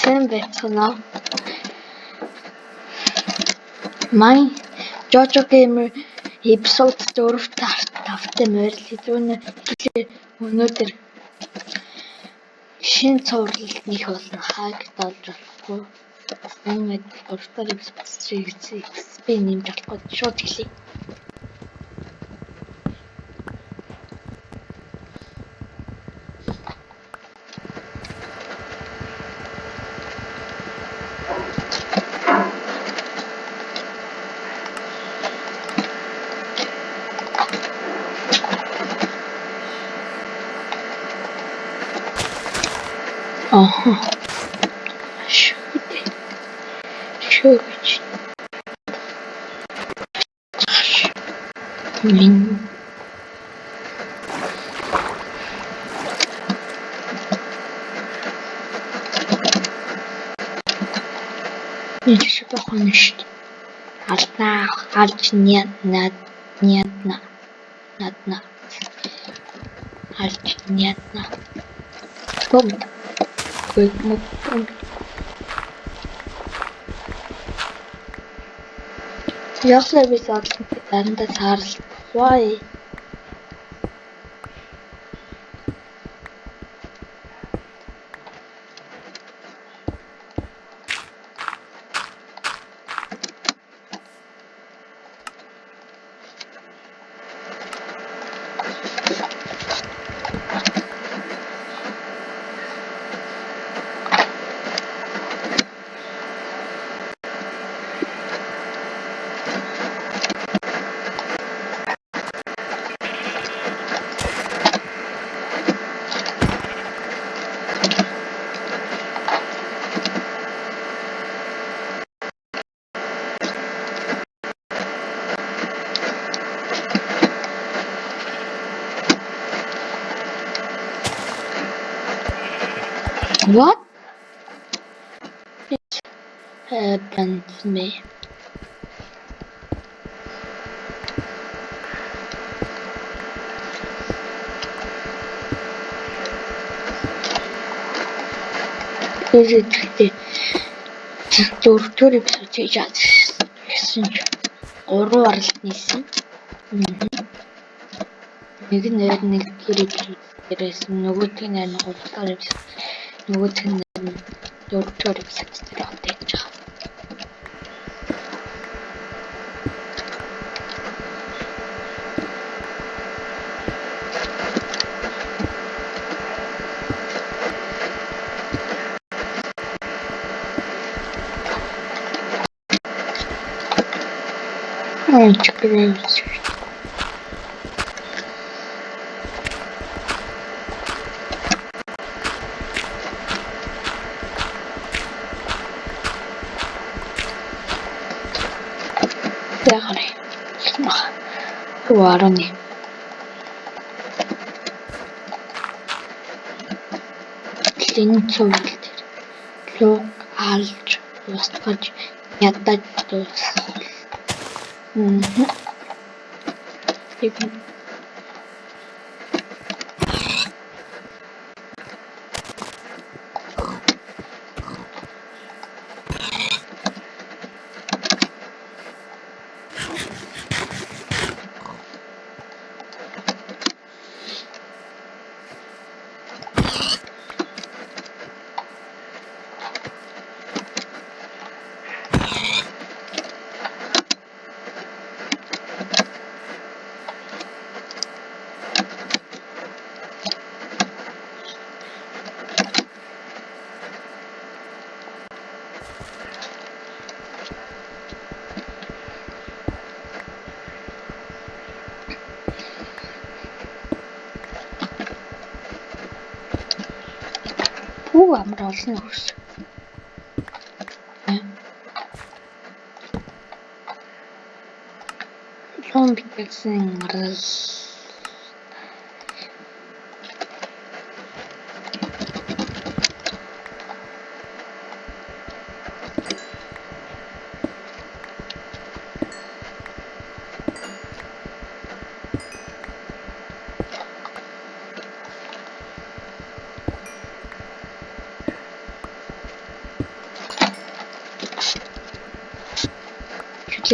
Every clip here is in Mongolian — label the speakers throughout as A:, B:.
A: Сайн байцгаана уу? Манай Jojo Gamer episode 4-5-тай морил өнөөдөр шинэ цувралных болно хаг болж болохгүй. Ингээд 3-р episode би нэмж болохгүй шууд эхлэе. Шүүгч. Минь шиг байна шүү дээ. Алднаа алж надна алж надна. Бомб. Яхлаа би задлан дарандаа саарл. Why? What happened to me? Гэхдээ 4-р эпизод хийж чадсан ч 3 оролт нийсэн. Нэг нь нэг тэр эпизодээс нөгөөх нь 3-р эпизод нөгөөх нь 4-р эпизод дээр онтэж байгаа. Чикрэвс. Яхаа. Туарани. Линцовд. Лог алж устгаж ядаж дуус. Амар олон ус. Зомби гэсэн арал.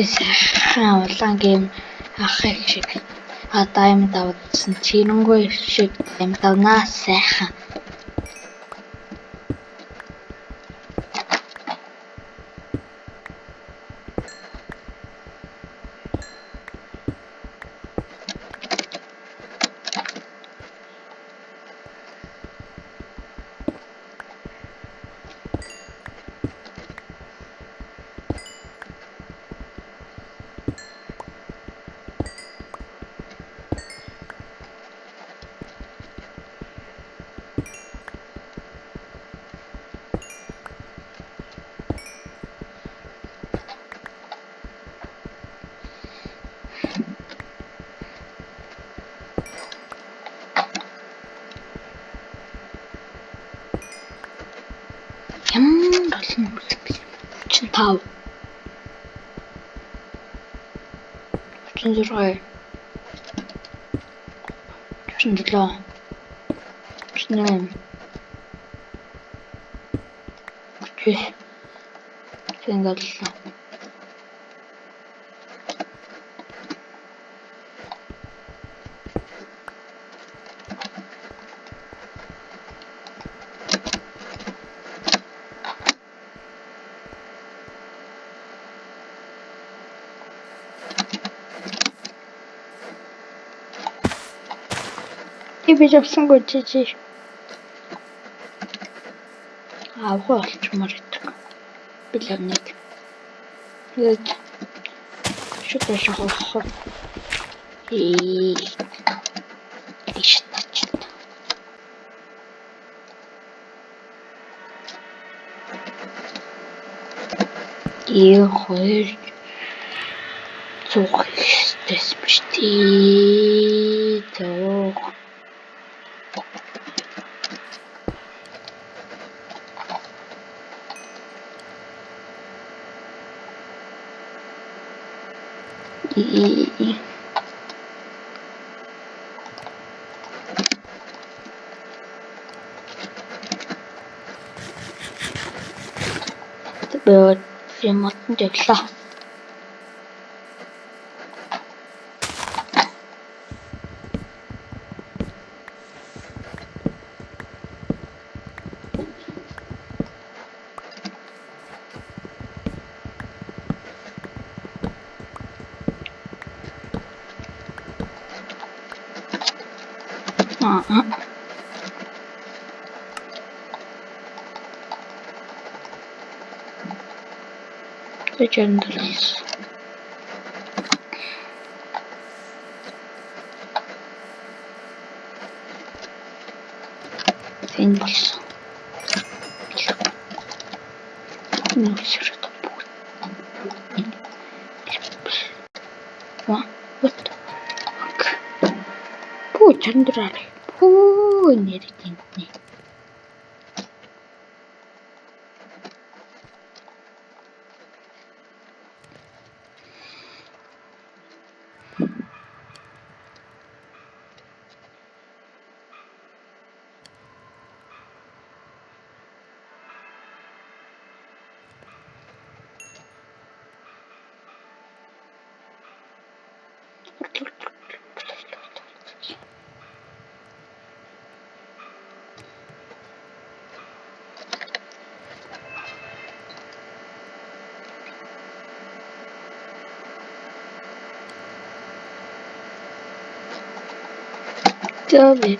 A: сайхан улаан гейм ахыг шиг даймонд авдсан чирэнгүй шиг даймонд авнаа сайхан. Ямар олон бүлэг 35 36 37 38 40 57 би явсангүй жижиг авах болчмоор идэг. Би л нэг тэгээд шууд шахах иштэч. хоёр цуг ихтэйс биш тий. Цуг тэгээд ремонтанд явлаа. Legendaries. Энэ болсон. Энэ ширхэг бүгд. Вот. Пүү чандраа. Пүү нэртэнэ. Давид.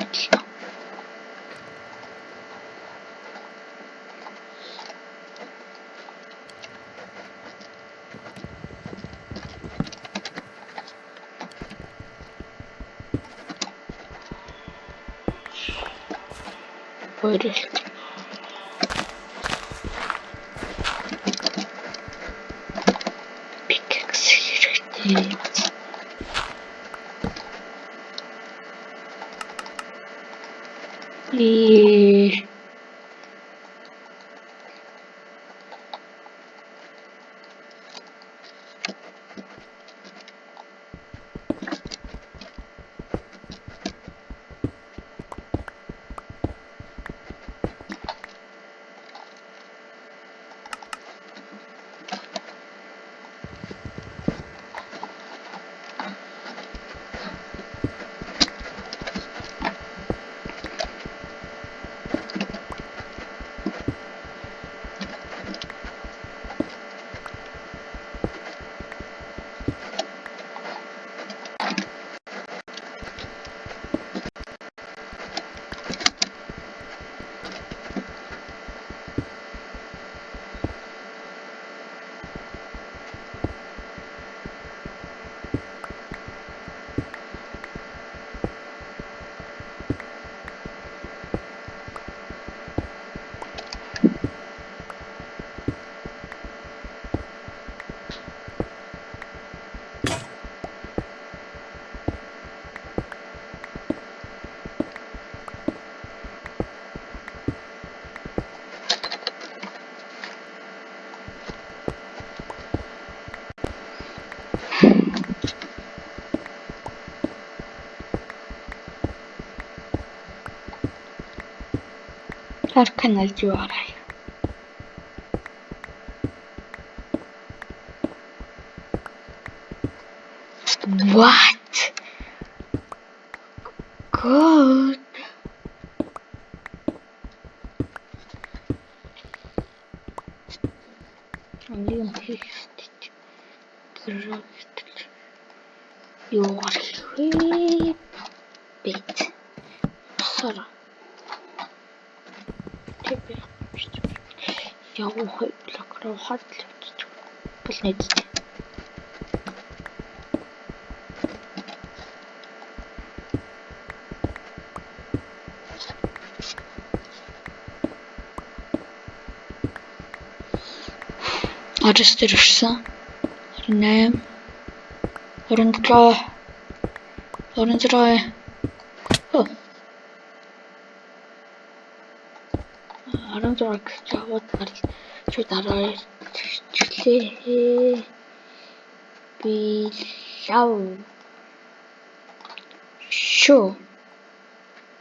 A: Поверь. Пикакс хэрэгтэй. И Арканал жуарай. What? God. Ангийн хийхтэй. Юу архив бит. Сара. Тэпэ. Яа хой блокроо хадлж. Бол нэдтэй. Арестер ирсэн. 28 27 26 16 гэж аваад гарч чи дараа чиглээ би лав шо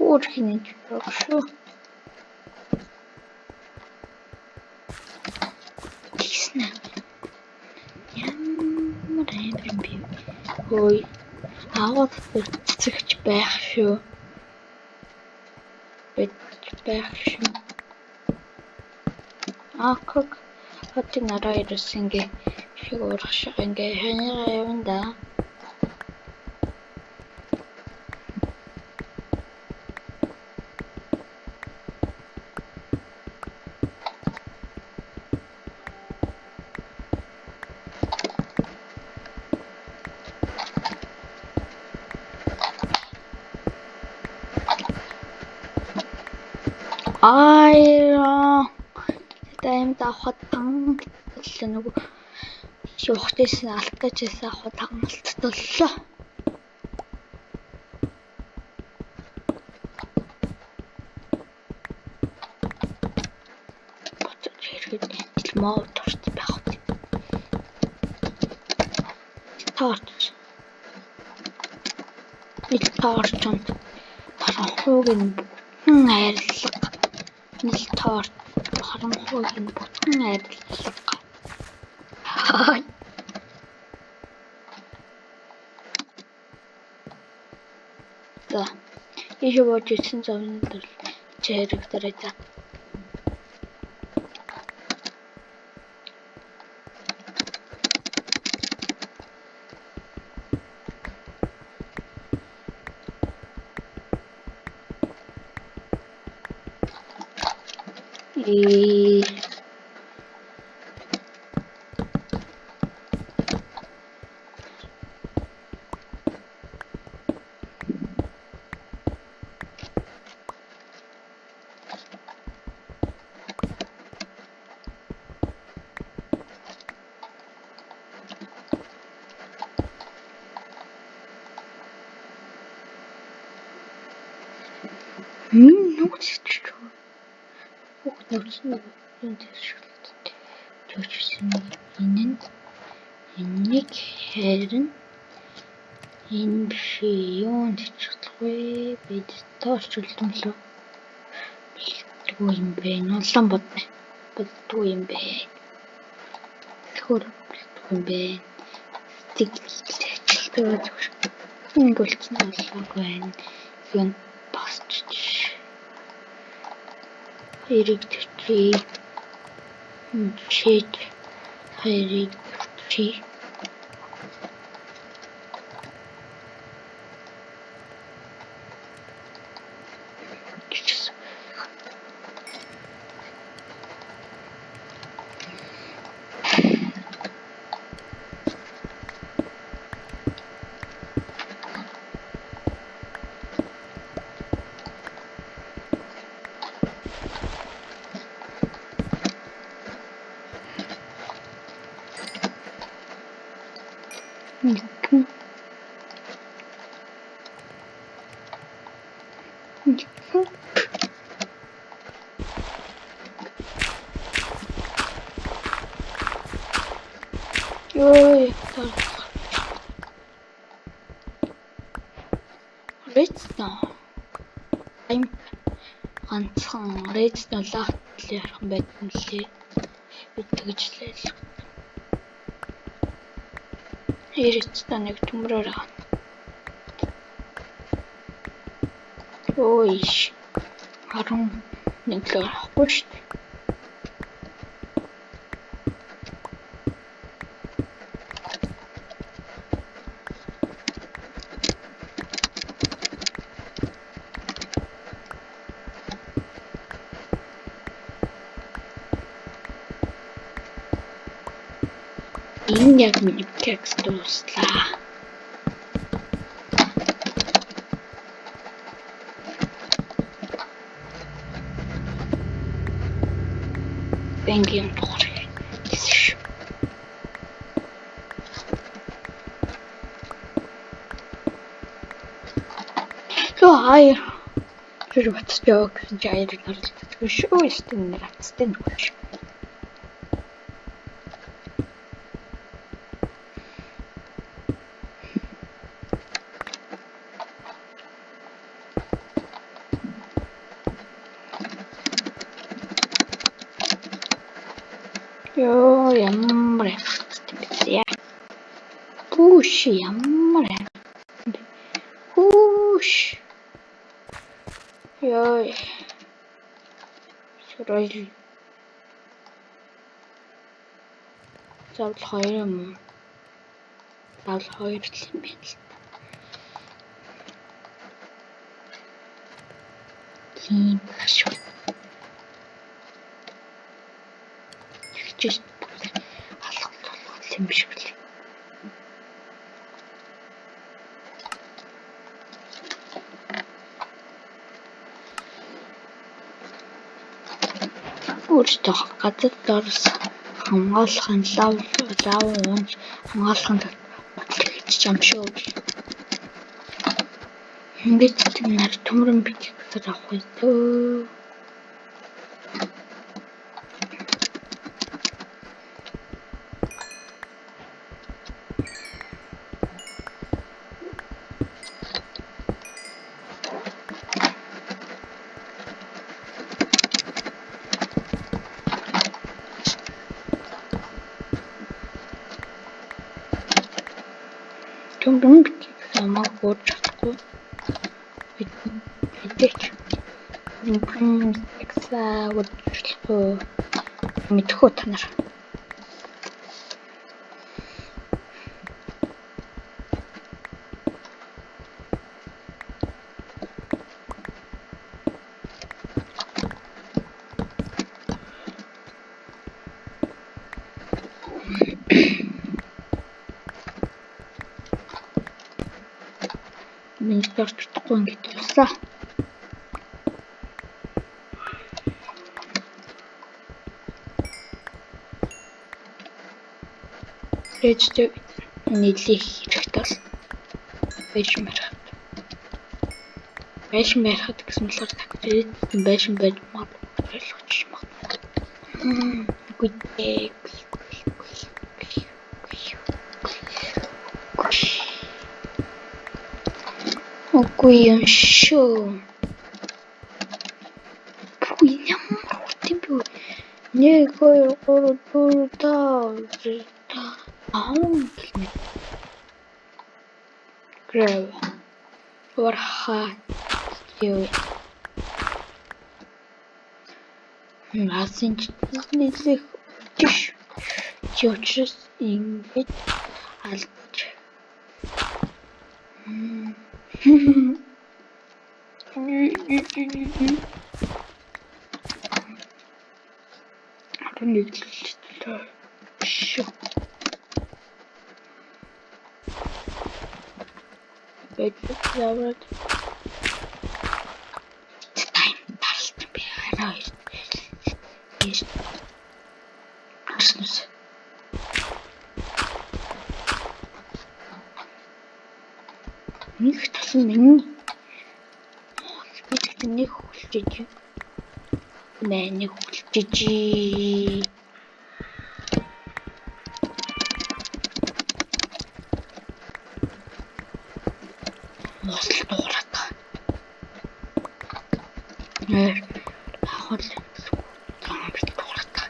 A: өөрхөн шүү гиснэ ямар юм би хой аваад цэцэгч байх шүү байх шүү Акк хотын нараа ирсэн ингээ шиг урах шиг ингээ ханаа яванда Тайм давхад тангалтлаа нөгөө явахтэйсэн алтажсэн авах тангалттлаа. Боцож хэрэг моо турт байх үү. Таарч. Ил таарч харанхууг нь бүтэн хайрлага. Ил таарч харанхууг нь бүтэн хайрлага. За. Ийш бож ирсэн зовны дөрл чирэг дээрээ за. Нууцч бүх нууцны энэ төсөлтөд төвчсөн энэнийг харин энэ биш юунд чиглэхгүй бид тооч үлдэмлөө бэлтгүй юм бэ нулан боддгүй юм бэ хөр бэлтгүй юм бэ тэгчилтэй зүгээр нэг болчихсон болоог байна юм босч хэрэг чи чид хэрэг чи Ой, Редстон. ганцхан Redstone лафт ярих юм байдаг юм лээ. Би тэгж лээ. Redstone-ыг төмрөөр авах. Ой. 11 л авахгүй шүү дээ. Энэ яг миний текст дуслаа. Бенгийн дугаар гэсэн шүү. Хаяа. Тэр батж яваа гэсэн чи аяр нарлагддаг шүү. Эсвэл нэр атстай нүгш. Ёо ямар яа. Пуш ямар. Пуш. Ёо. Сөрөйл. Завл 2 юм. Завл 2 л юм байна л. Тийм шүү. Just алхах юм биш үү? Өөртөө газар дорс хамгаалахын лав унж хамгаалахын бодлогч юм шүү. Ингээд тийм нар төмрөн бич гэсэн авах үү? Төмрөн бич самаа гооч чадахгүй. Бидээч юм экса удахгүй мэдхүү та нар. Миний дөрөвдөхгүй ингэж боллоо. Рэжтэй нийлэх хэрэгтэй бол байшин барихад гэсэн болохоор тагтээд байшин байж ойлгож магадгүй. Гүйтэй. Үгүй юм шүү. Үгүй ямар тийм үү? 1 2 3 4 5 Грэв. Орха. Юу. Масинч нийлэх тийш. Чочс ингэж алдаж. Нэг тасан миний нэг хүлчиж нэг хүлчиж мосл дуурайгаа хол таам бит дуурайта.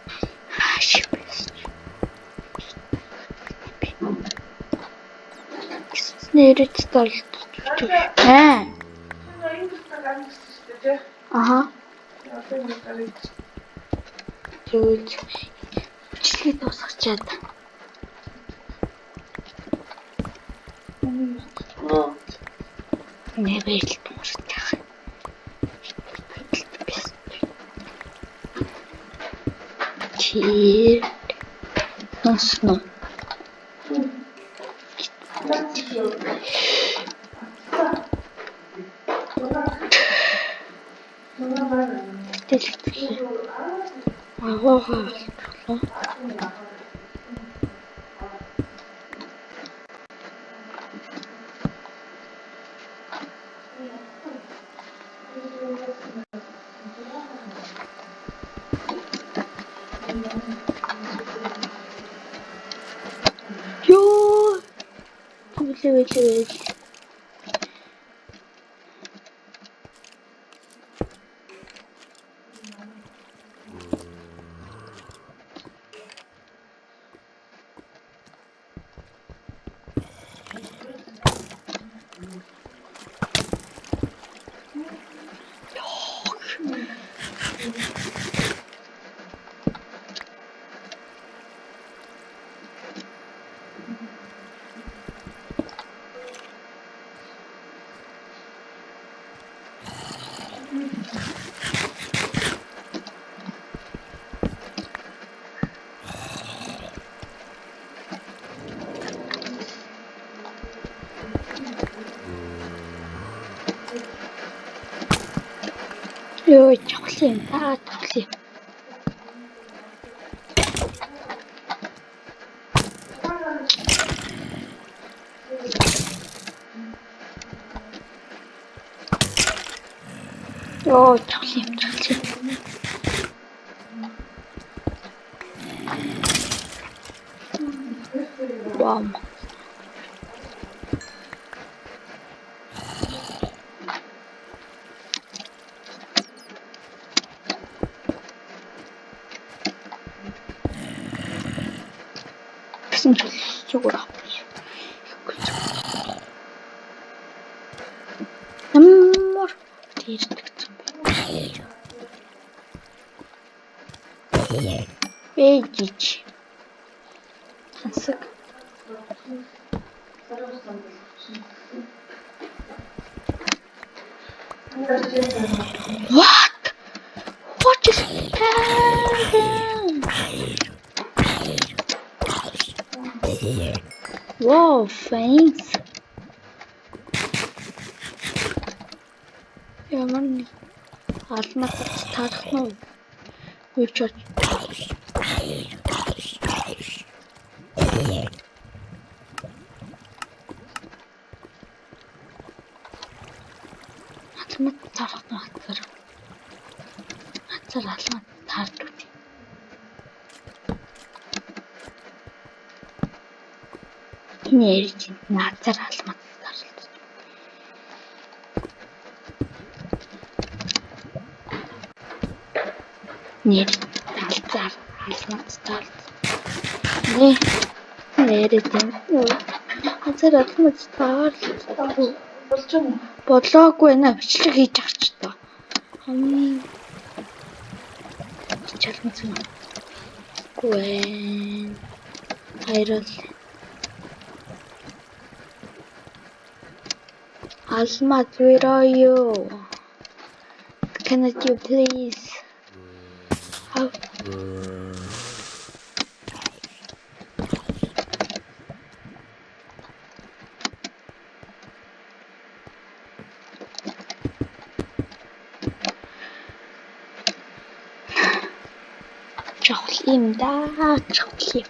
A: Хаашиг байсан. Нэрэж толдож. Аха. Тэгвэл бичлэгээ дуусгачаад. Нэвэл дуусгах. Чи сонсно. Дэлгэцлээ. Агаагаа болчихлоо. Ёо. Үлээ. Ёо, чухлын чухлын. Ёо, чухлын. Вау. Гэсэн чугуур авчих. Ямар тийрдэгцэн бэ? Ээжич. Хансаг. What? What just happened? Wow, thanks. Ямар нэг алмат тарах нь юу ч алмат тарах нь хацар алмат таардаг. Нэрч нацар алмат тарлж. Нэр талцаар алмат тарлж. Нэрэж нацар алмат тарлж. Болоогүй нэ бичлэг хийж ах ч тоо. Чалмц юм. Гүн. Хайрал. Алмат, where are you? Cannot you please? How? Чухлим да, чухлим.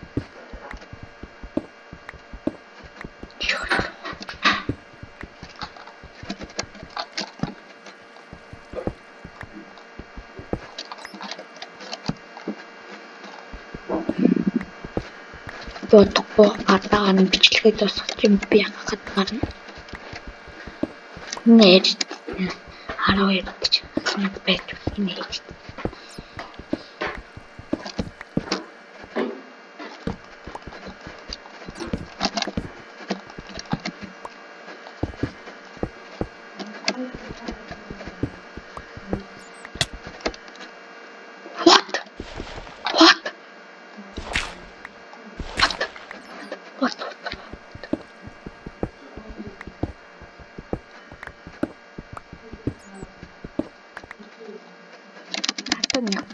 A: Бодохгүй гадаа нь бичлэгээ дуусгах юм би хахад гарна. Нэр 12 гэж байна байж байна.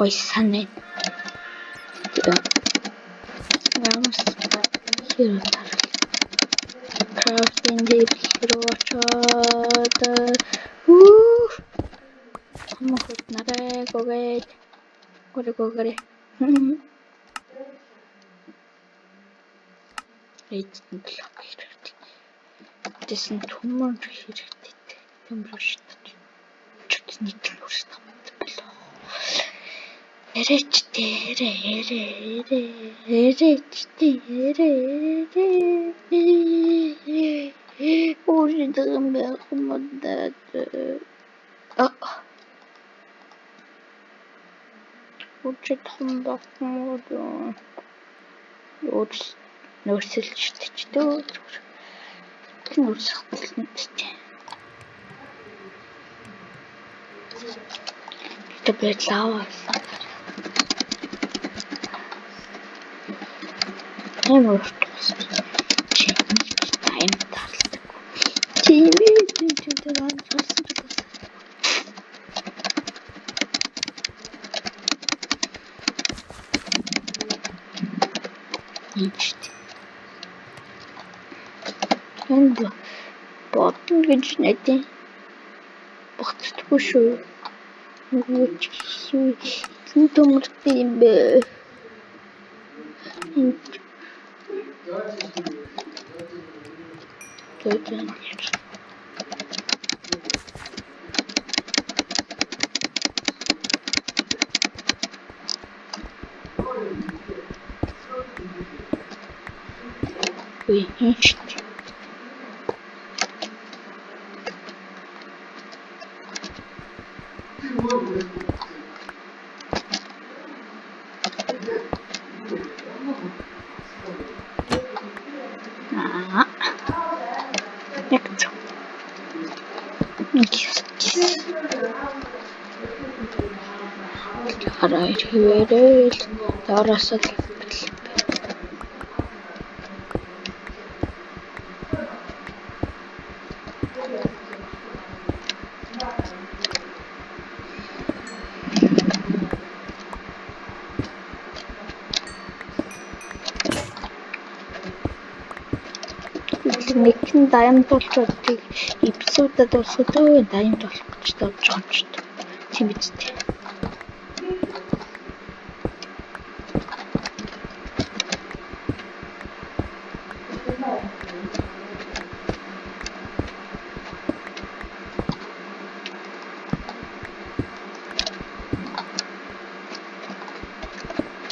A: гоё санаа. Ямар хэр crafting table очоод хамхад нарай гогээд гөргөгөрэ эцэн блок хэрэгтэй. Тэсэн төмөр хэрэгтэй. Төмөр шүү. Чүтний төлөөр тамд блок. Эрэч Ужидам бахмадад. Ужидам бахмад. Нөөсөлчтэй. Нөөсөлчтэй. Тэбэт лава. Ямар тайм тарлдаг. Тимээ энд бодно гэж найдаа багтдаггүй шүү. Нөгөө чи төмөртэй юм бэ? Ой, хинч. Яг зөв. Хараа ирээвэл дараасаа л нэгэн даймд болчод эпизодод болсоо даймд болох гэж додж байгаа юм шүү дээ. Тийм биз дээ.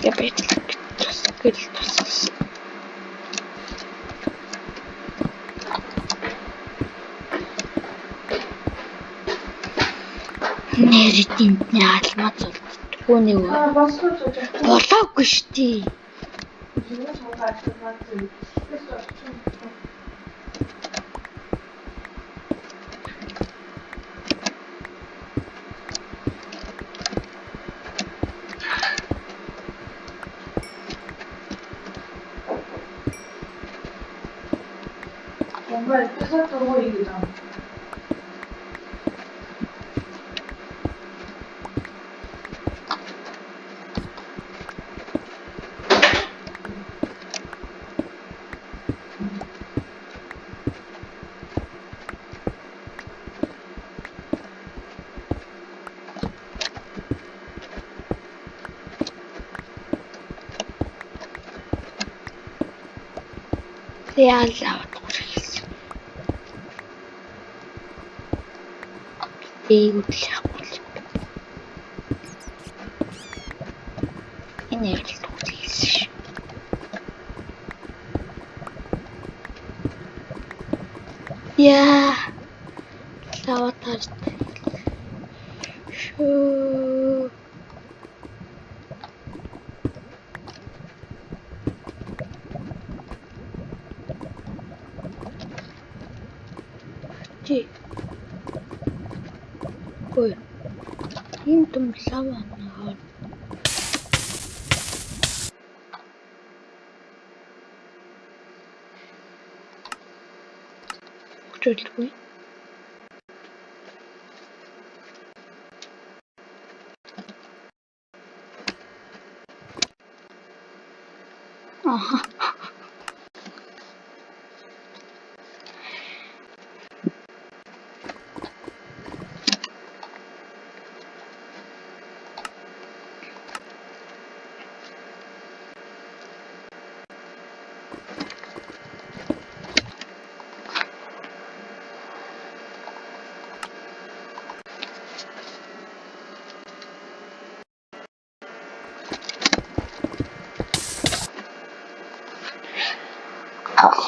A: Я бэтэл туссан. Нэрэдийн алмаз болдгоо нэг болоогүй штий.
B: 뭔가 뜻을 보이기잖아.
A: Яалаа. Эйгүтлэх бол. Энэ яг л төгсгийсэн ш. Яа. Лаватар. Шөө. Чи. Ой. Энэ том лава наа. Хөтөлгүй. 아하.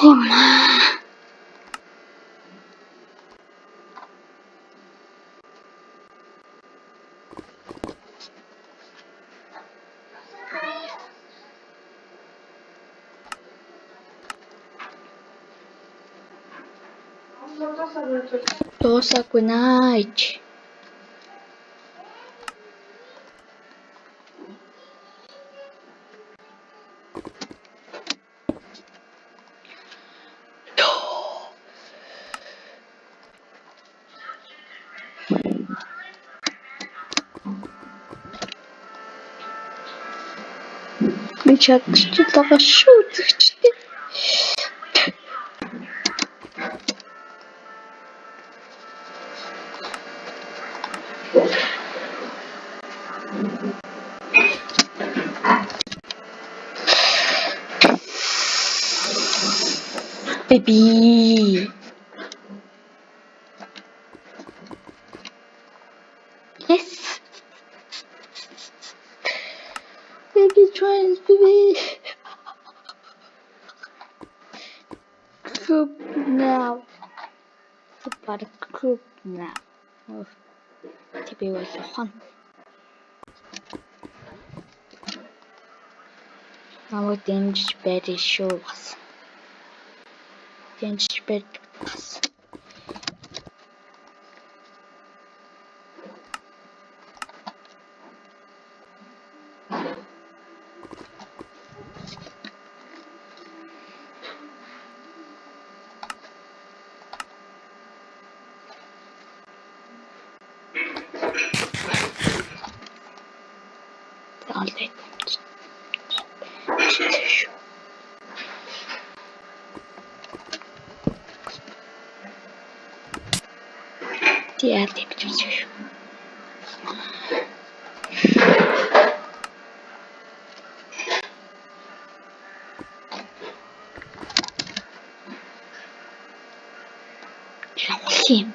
A: 엄마. Dosa good night. Бычатчылдага шуточки. Baby. Yes. Baby trans baby. Group now. It's about a group now. Oh, TV was fun. Now Danish bed is shows. Danish bed. All that. Diğer tepki. Лавлын.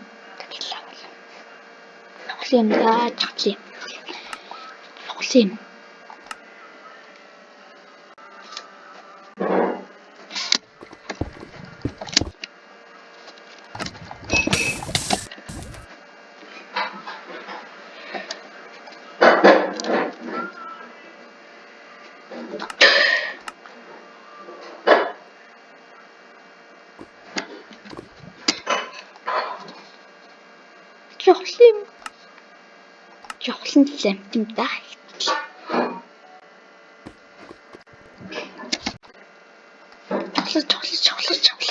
A: Лавлын да чаглын. Лавлын. Жохлын. Жохлын лэмтэн да. Чоглол. Чоглолтож.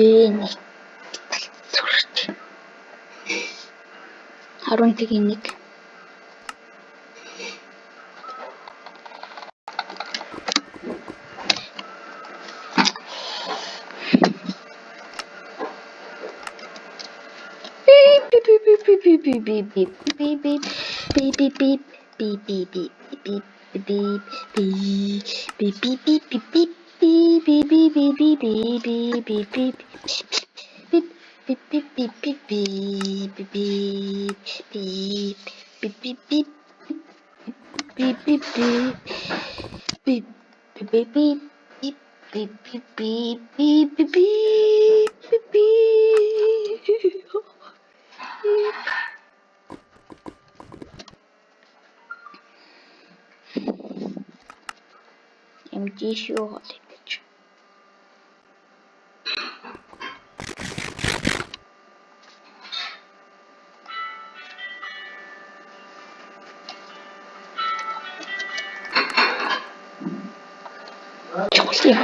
A: Нэг. Зүрт. 11-1. MG show picture. Чоглын.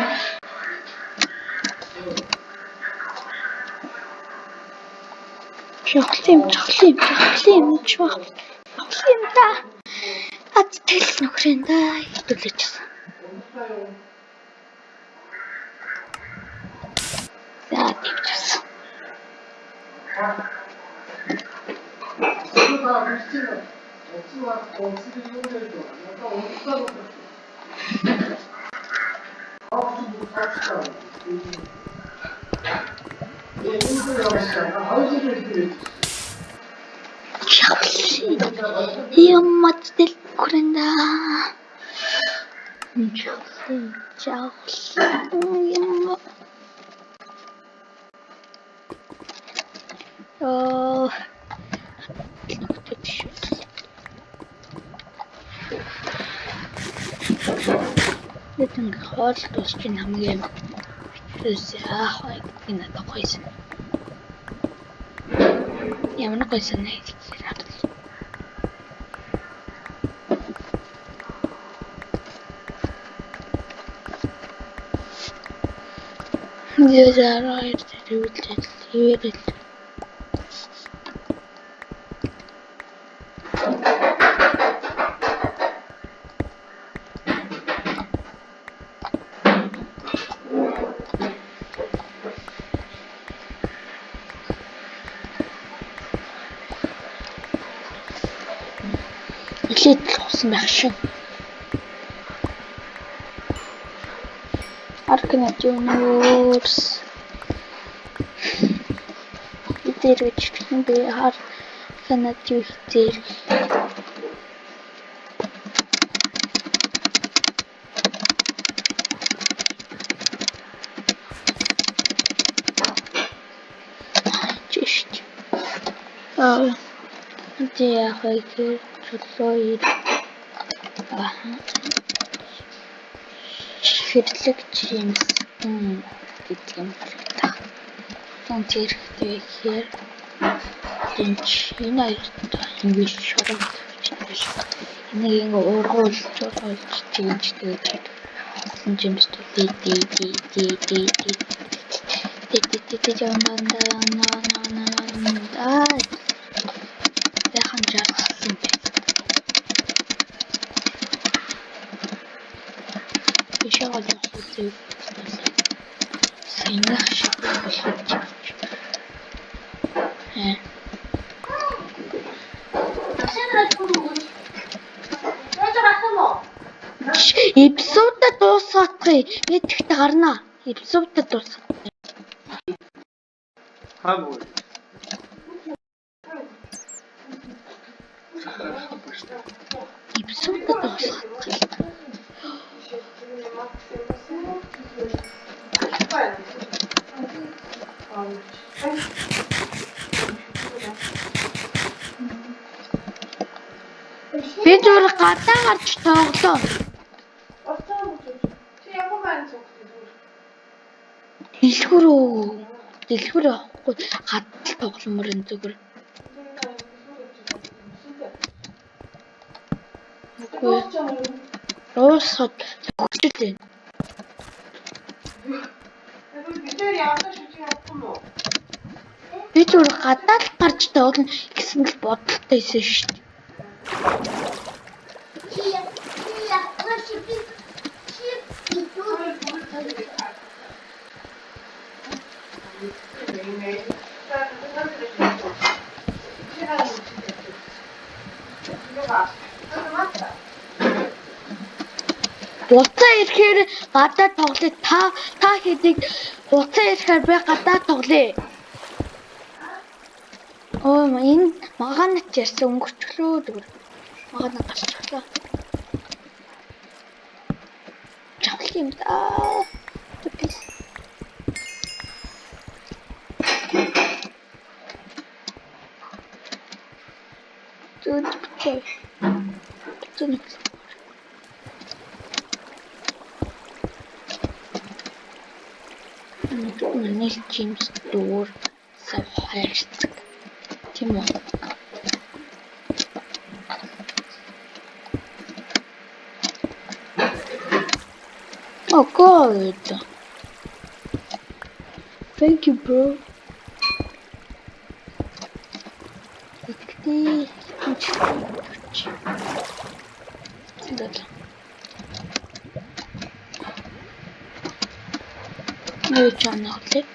A: да. Аз тэл нөхрэн да хэдүүлээчсэн. За тэгчихсэн. Ямат тэл нөхрэн да. Яма. Гэтэн хоол тусч хамгийн яах вэ надад гойсон. Ямар гойсон нэ гэхээр Yazar ücretleri Elit olsun başım. Arkadaşlar Gider çıktım bir arkadaşlar gider. Çeşit. Diğer hayır çocuklar. Хэрэглэгчийн гэдэг юм байна. Тон зэрэгтэй ихээр энэ ингэж шорох гэж энийг ургуулж чийж тэгээд жимстэй яхан жаасан бэ. Ишаал яахгүй сэнэх шиг болчих. Эпизодд дуусгахгүй. Би тэгтээ гарнаа. Эпизодд дуусгах.
B: Хаагүй.
A: Эпизодд дуусгах. Би зүгээр гадаа гарч тоглоо. Дэлгүр авахгүй гадаа тогломор энэ зүгээр. Роосод төгсөлтэй. Би зүгээр гадаа л гарч тоглоно гэсэн л бодолтой байсан шүү дээ. Уцаа ирэхээр гадаа тоглоё. Та хэдийг уцаа ирэхээр би гадаа тоглоё. Энэ маганат ярьсан өнгөрчлөө зүгээр. Маганат гарчихлаа. Чавл юм да. Тэс. Тут. Нэг Джеймс дуур сав хайрцаг. Тийм үү? Oh god. Thank you, bro. юу ч амнаа хүлээ.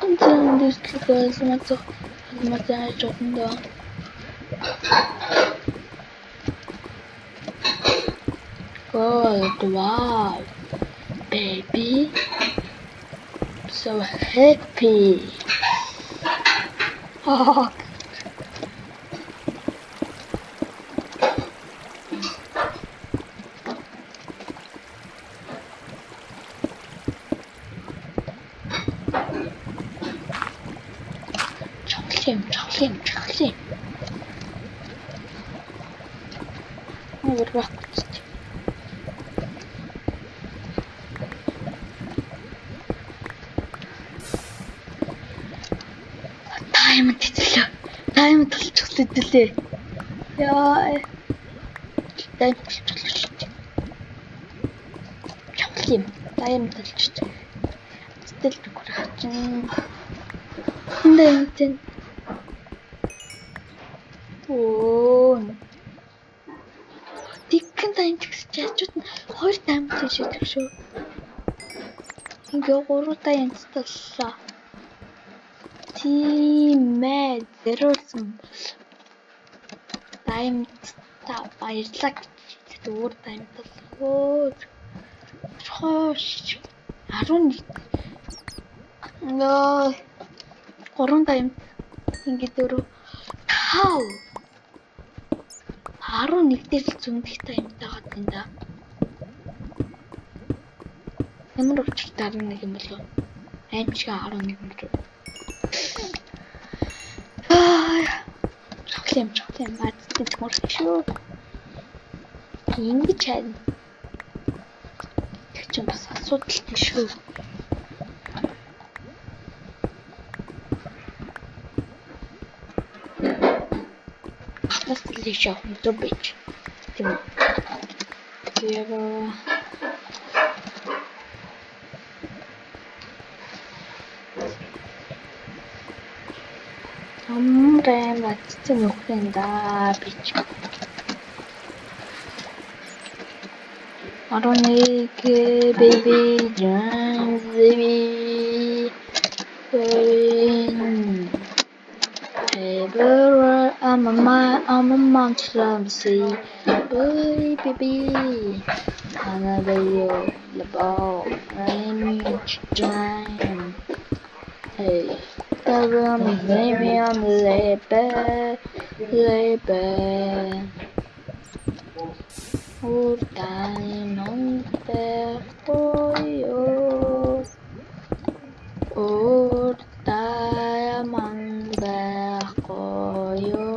A: Анцан дэслэгээс мацах алмазаа жодондоо. God, wow, baby, so happy. Oh. Chocolate. Oh, what rockets? Diamond толчихлоо дилээ. Яа. Diamond толчих. Still дөрөв. Нэнтэн. Оо. Тэгхэн diamond гэж яачууд нь 2 diamond шийдэх шүү. Ингээ 3 diamond толлоо. Тимээ зөрүүлсэн. Diamond та баярлаг. Өөр diamond толлоо. Хош 11 нөө 3 diamond ингээ 4 5 11 дээр л зөндөх diamond байгаа юм да. Ямар өчтөр 11 юм болов? Аймчиг 11 юм шүү. Чоглим бацтай мөрч шүү. Ингэж хайна. Тэг чи бас асуудалтай шүү. Бас л шоу дөрбич. Тийм. Тэгээ Амрын бацтай нөхрийн да бич. 11 baby baby ever I'm a mom see baby another year the ball I'm trying hey the baby on the labor Old diamond koyo Old diamond koyo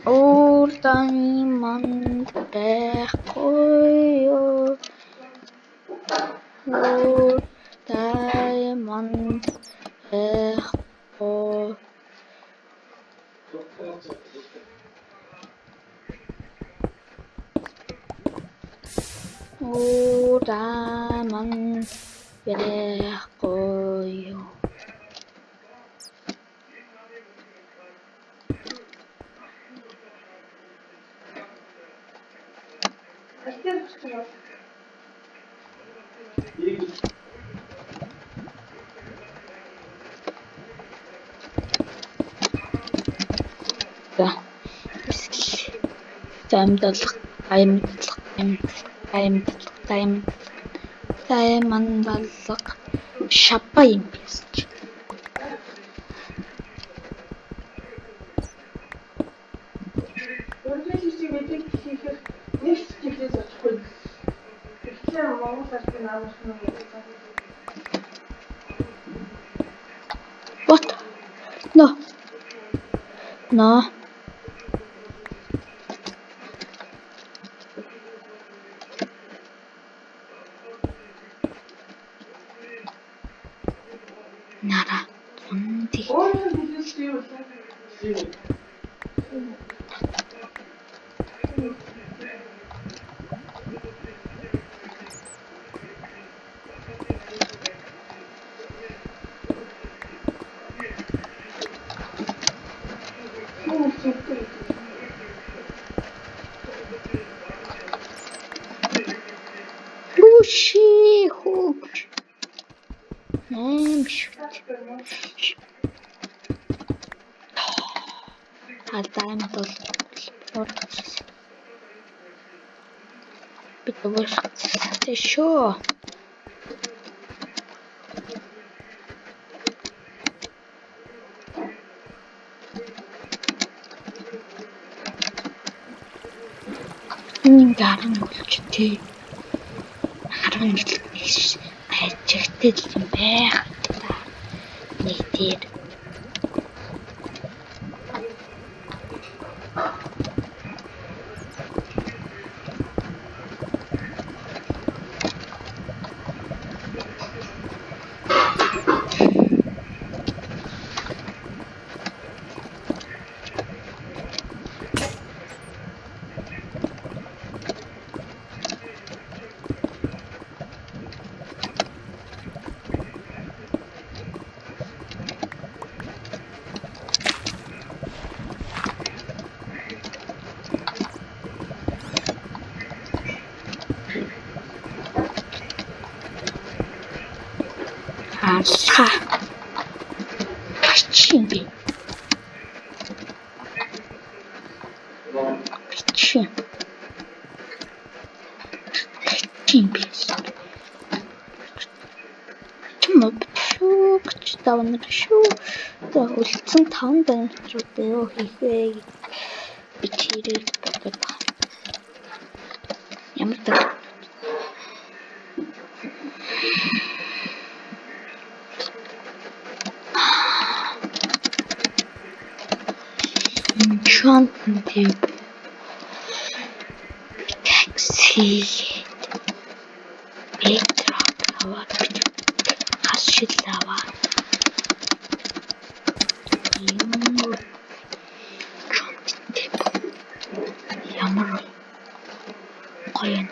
A: Old diamond koyo Old diamond koyo Diamond koyo. Diamond аллах шапа юм биш. What? No. Nara. Хуши хуч. Шүт. Алдаамд бол урдчихсан. Би дуусчихсан шүү. Гаран болчихтэй. 11 ажигтай юм байх. Нэг дээр. Алха. Чин би. Чин би. Шүү гэж давна шүү. Үлдсэн 5 данчууд юу хийх вэ? Би чирээд бодоод байна. Ямар та Чонтэн такси метро аваад хашилава ямар гоё юм.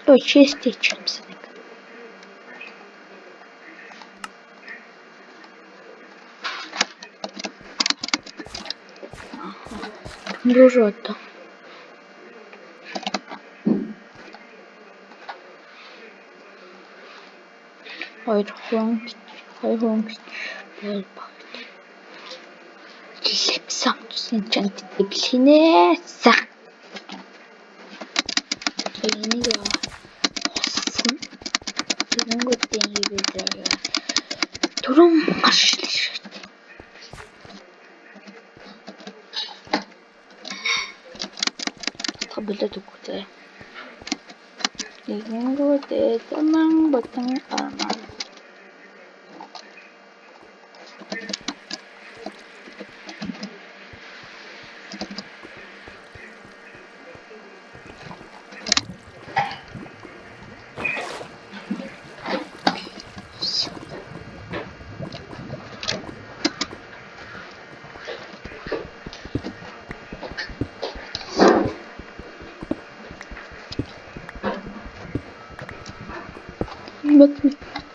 A: То чистый чипсы. Дружота. Хоёр хүн самчсан чанд тэглэнээс. Энийг хоссон. Тэнгүүдийн хийвээ. Түрэн гаршлаа шүү дээ. Табилет өгдөө. Тэнгүүдээ таман ботон армаа.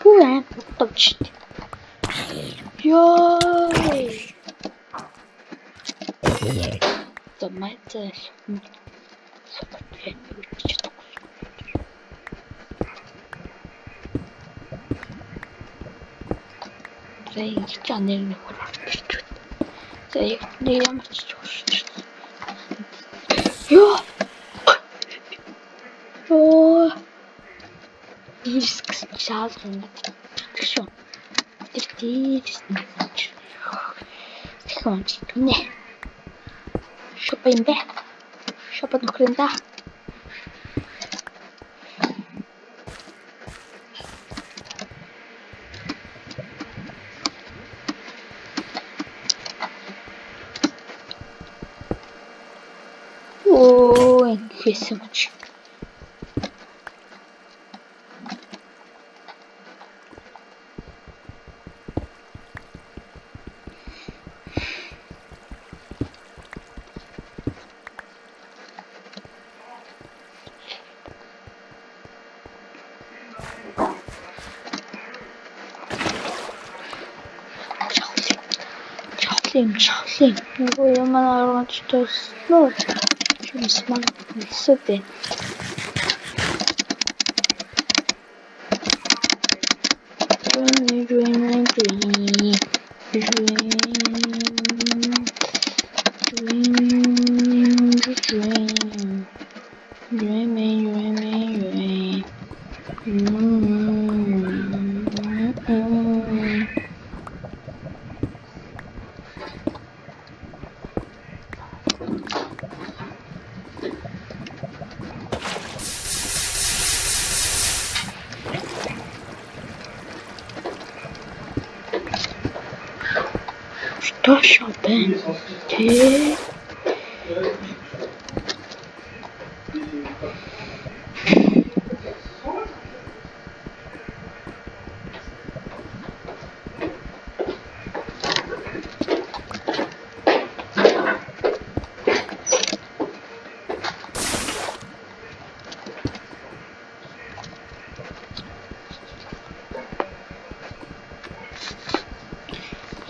A: Пуэн точно. Ёй. Томаты. Зэй чанер нэг орчих. Зэй нэг ямар ч жуулчих. Ёо. Оо. Ирск шаалж байна. Шүү. Тэр тийсэн. Тэхүүн түнэ. Шопын бэ. Шопын нөхрөндөө. Оо, ингэсэн ч. чахлын нөгөө ямар аргач төслөө чимс маань нисэдэ Тоошоо байна. Тэ.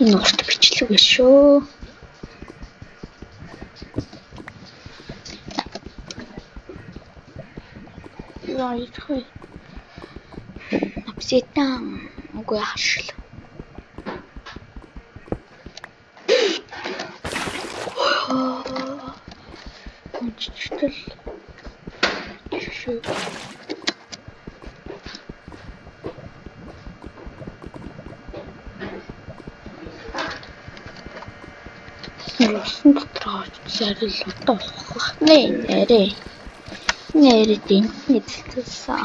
A: Энэ урт бичлэг биш шүү. Яа ихэ. Апсетан үгүй хашил. Чичтэл. Шүү. Усан дотроо зарил удаа ухах нэрээ. Нэрээ эзэлсэн.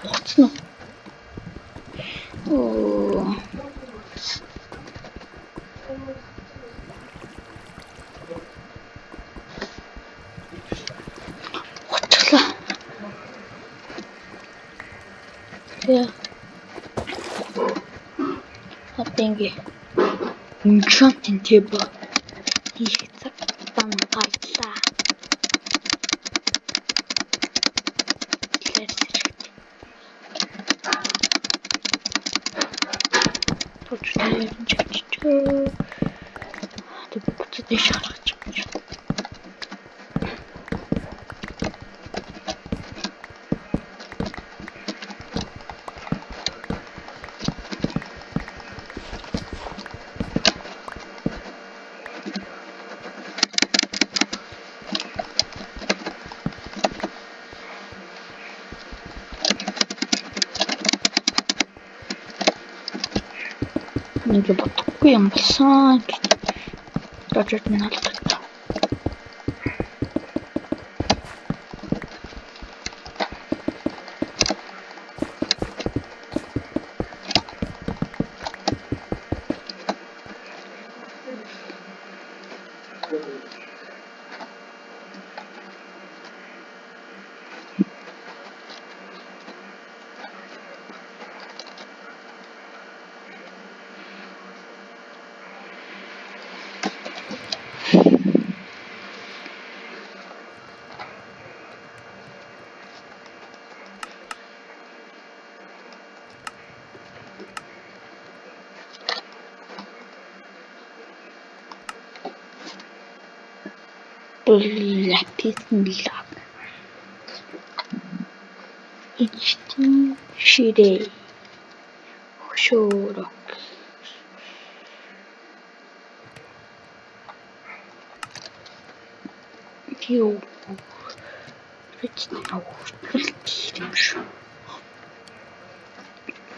A: Уцна. Оо. Уцлаа. Яа. Хатинги. Инчантин тэбо. Их цаг там гайла. Почти чиччо. Ты почти шарахч. Нэг бодохгүй юм болсон. Дожид нь алдаа. Lapis-Lazuli. İçtim şire. Şorak. Yok. Geçtim şu.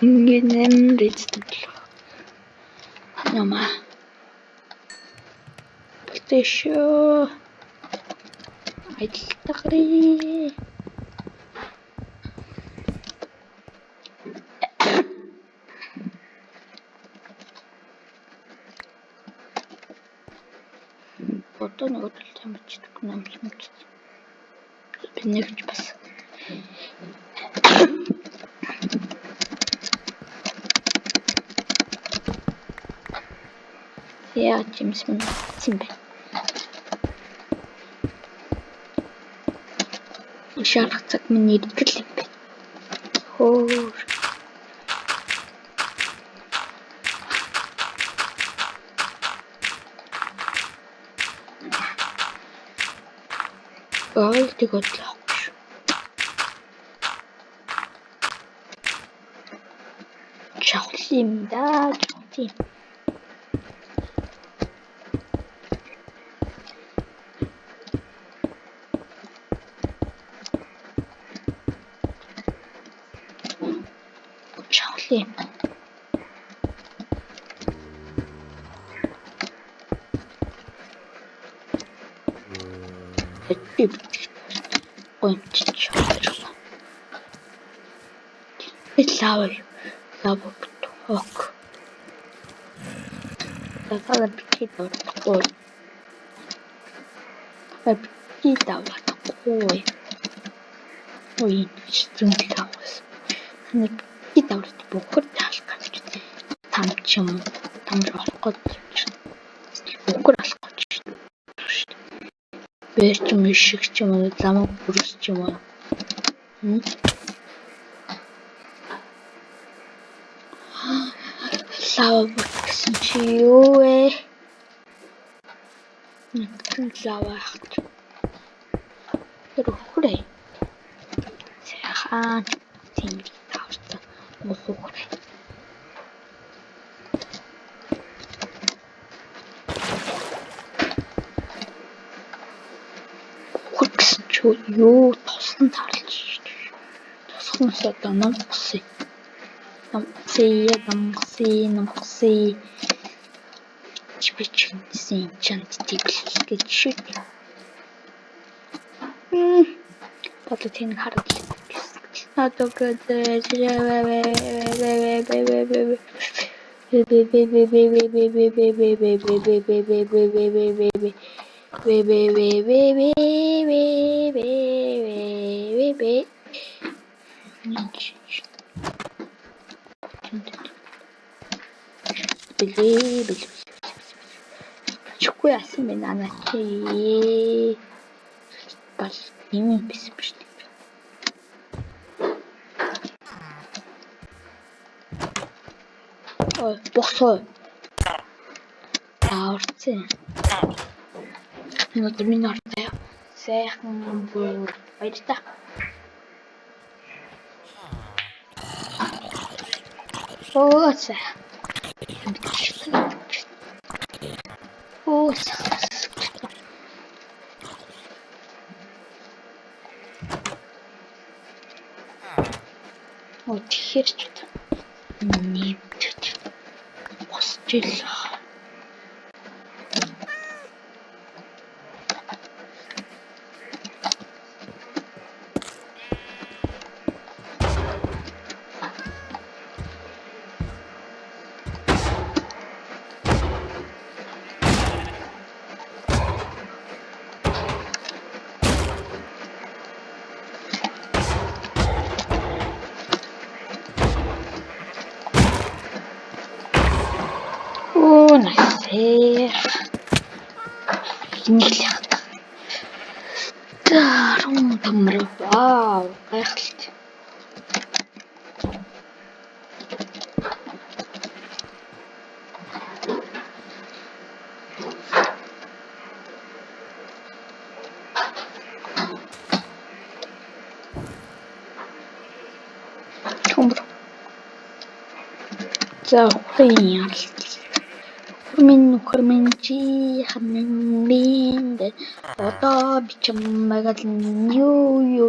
A: İngilizcem geçtim. Ama. Şu. Айталтагрий. Фотоны өдөлтөй мөчдөг номломж. Би нэгч бас. Яа чимс мэн цимбэ. Шарах цаг миний идэл юм бэ. Хөө. Ойлтыг бодлоогүй шүү. Чавхал юм да. Тийм. Чавхал юм. Гончич чавхал. Лава ок. Лава бити давтахгүй. Бити давтахгүй. Ой, читрэн тавс. Нэг бити даврт бохор таалах гэж. Там ч юм. Там олох гэж. Бохор олох гэж. Бэрч мишиг ч юм уу, замаг бүрс ч юм уу. Лава гэсэн чи юу вэ? Нэгэн лава ахч. Тэр өхрэй. Сайхан тийм тавцсан. Өхрэй. Хурцсан чи юу тосон тарлж шүү. Тосхоос одоо намгсыг. Намгсыг. Чипчинсэн чант тиглэж шүү. Одоо тийм хараад чугүй асан бэ нана чи бас юм биш биш. Ой босоо тааварцсан. Өнөөдөр миний ортой сайхан бүр баяртай. Ооса. Ооса. Ой тэрч нэмтэж босчихлаа. Нийлэх. Даруун тамар. Вау, гайхалтай. За хин Хөрмин чи хамин бинд одоо би чамайг юу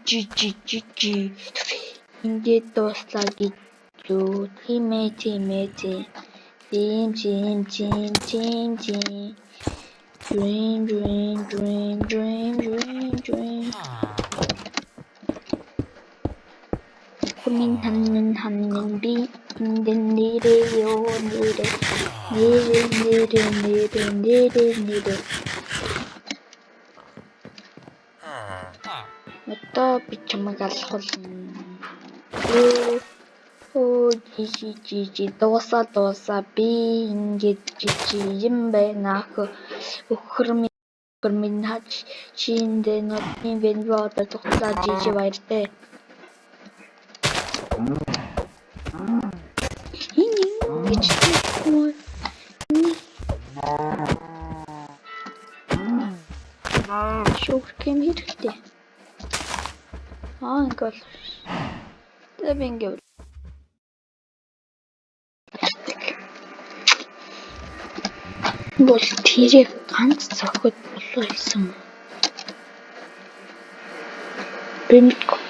A: чи ингээд дуслаа гэж юу тиймээ тийм dream Min hamnen bi den nere одоо би чамайг алхал жи дуусаа би ингээд жи юм байна өхөр минь хаж чиндэ нотны венвода тогтлаа жи баяртай It's Sugar cane хэрэгтэй. Ингээл. Тэгээ би ингээл. Бол тэрийг ганц цохид болов хэлсэн юм. Би мэдгүй.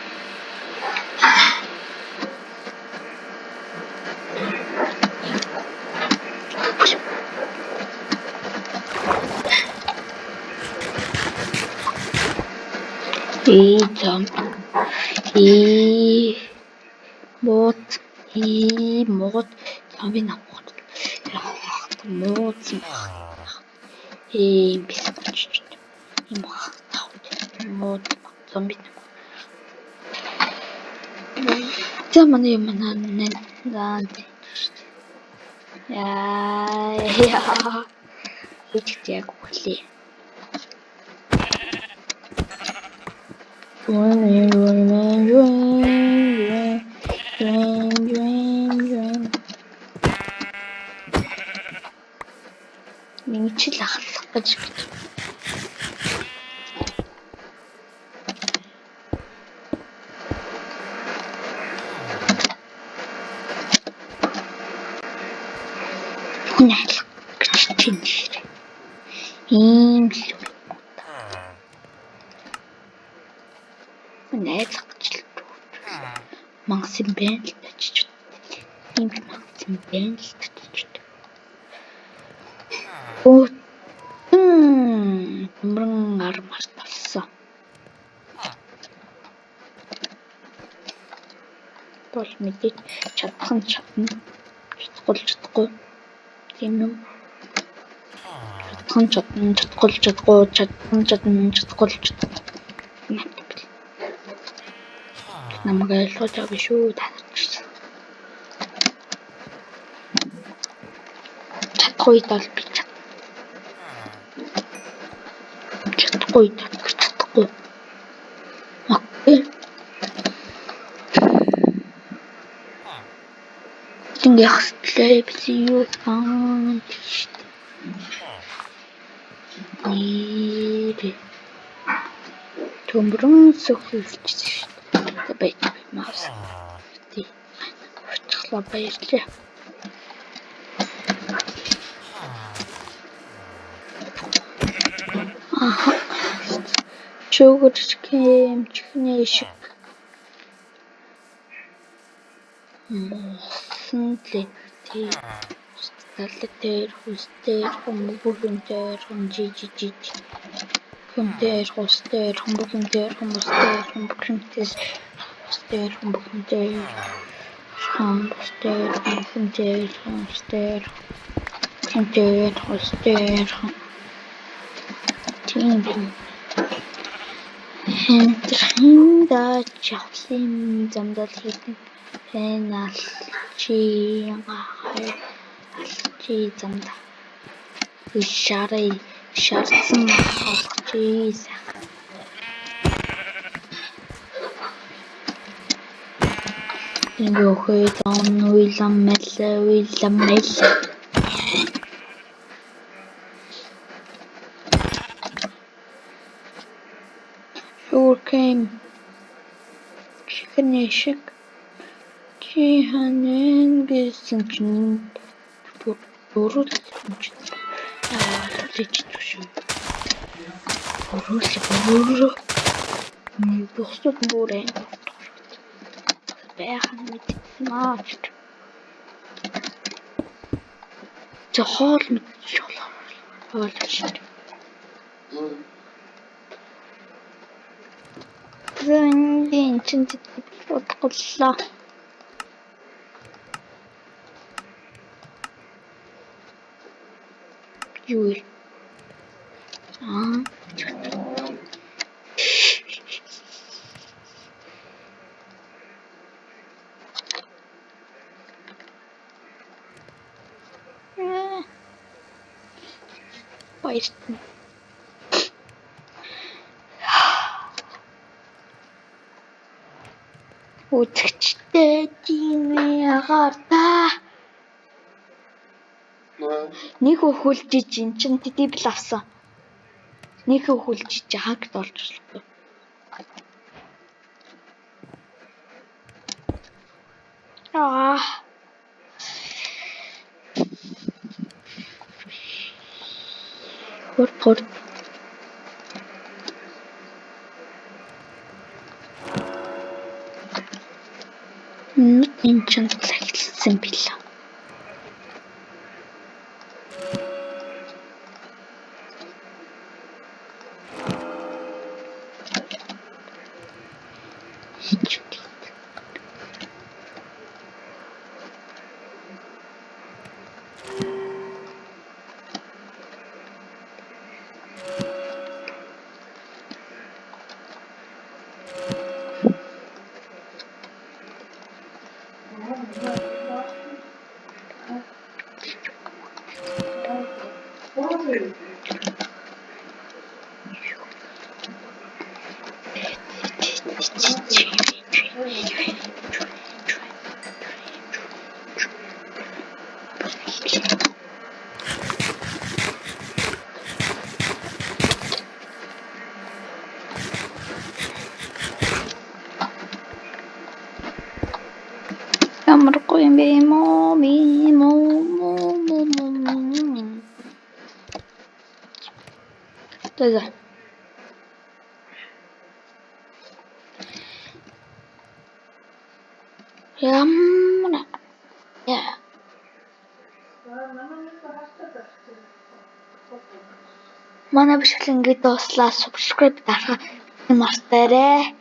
A: Мод зомби навхад муудсан баг. Бисквич юм хаа. Мод зомби. Манай юм наа. Яа. Үчигт яг үлээ. Минчил ахлах гэж гэж. Хүнэл гэж чинь. Ийм л найзах гэж л мангас юм байна л гэж. Ийм мангас юм байна л гэж. Мөрөн армар талсан. Бол мэдээж чадах чадна. Чадахгүй. Тийм юм. Чадахгүй. Намайг ойлгож байгаа шүү тааж. Чадахгүй дал би чадахгүй. Окей. Ингээ хастлаа би юу фан. Төмрөн сөхөлж байж маас. Тий. Уцглаа баярлаа. Sugar cane чихний шиг мосон тий сталлер хүстээр хүмүүстээр жижиг хүнээр хүстээр хүмүүстээр тийм хэнтрхинда чавлын замдал хийдэг пеналчи замда шарсан хавчис Ingöhö on Willamelle. Sugarcane chicken Chihanen гэсэн чинь бүрэл бусдад бүрэн байхад мэдсэн аач. Зохиол мэдчихлээ. Зэнгийн чинь бодголлоо. Юу вэ? Баярлалаа. Үзэгчтэй тийм ягаартаа. Нэг хөлж ин чин тэтгэл авсан. Нийхээ хүлж чи хакт олж болох. Аа. Хурд. Энэ ч эхэлсэн билээ. Ямар гоё юм бэ моо. За. Ямар яа. Манай бичлэг ингээд дуслаа. Subscribe дарахаа мартаарай.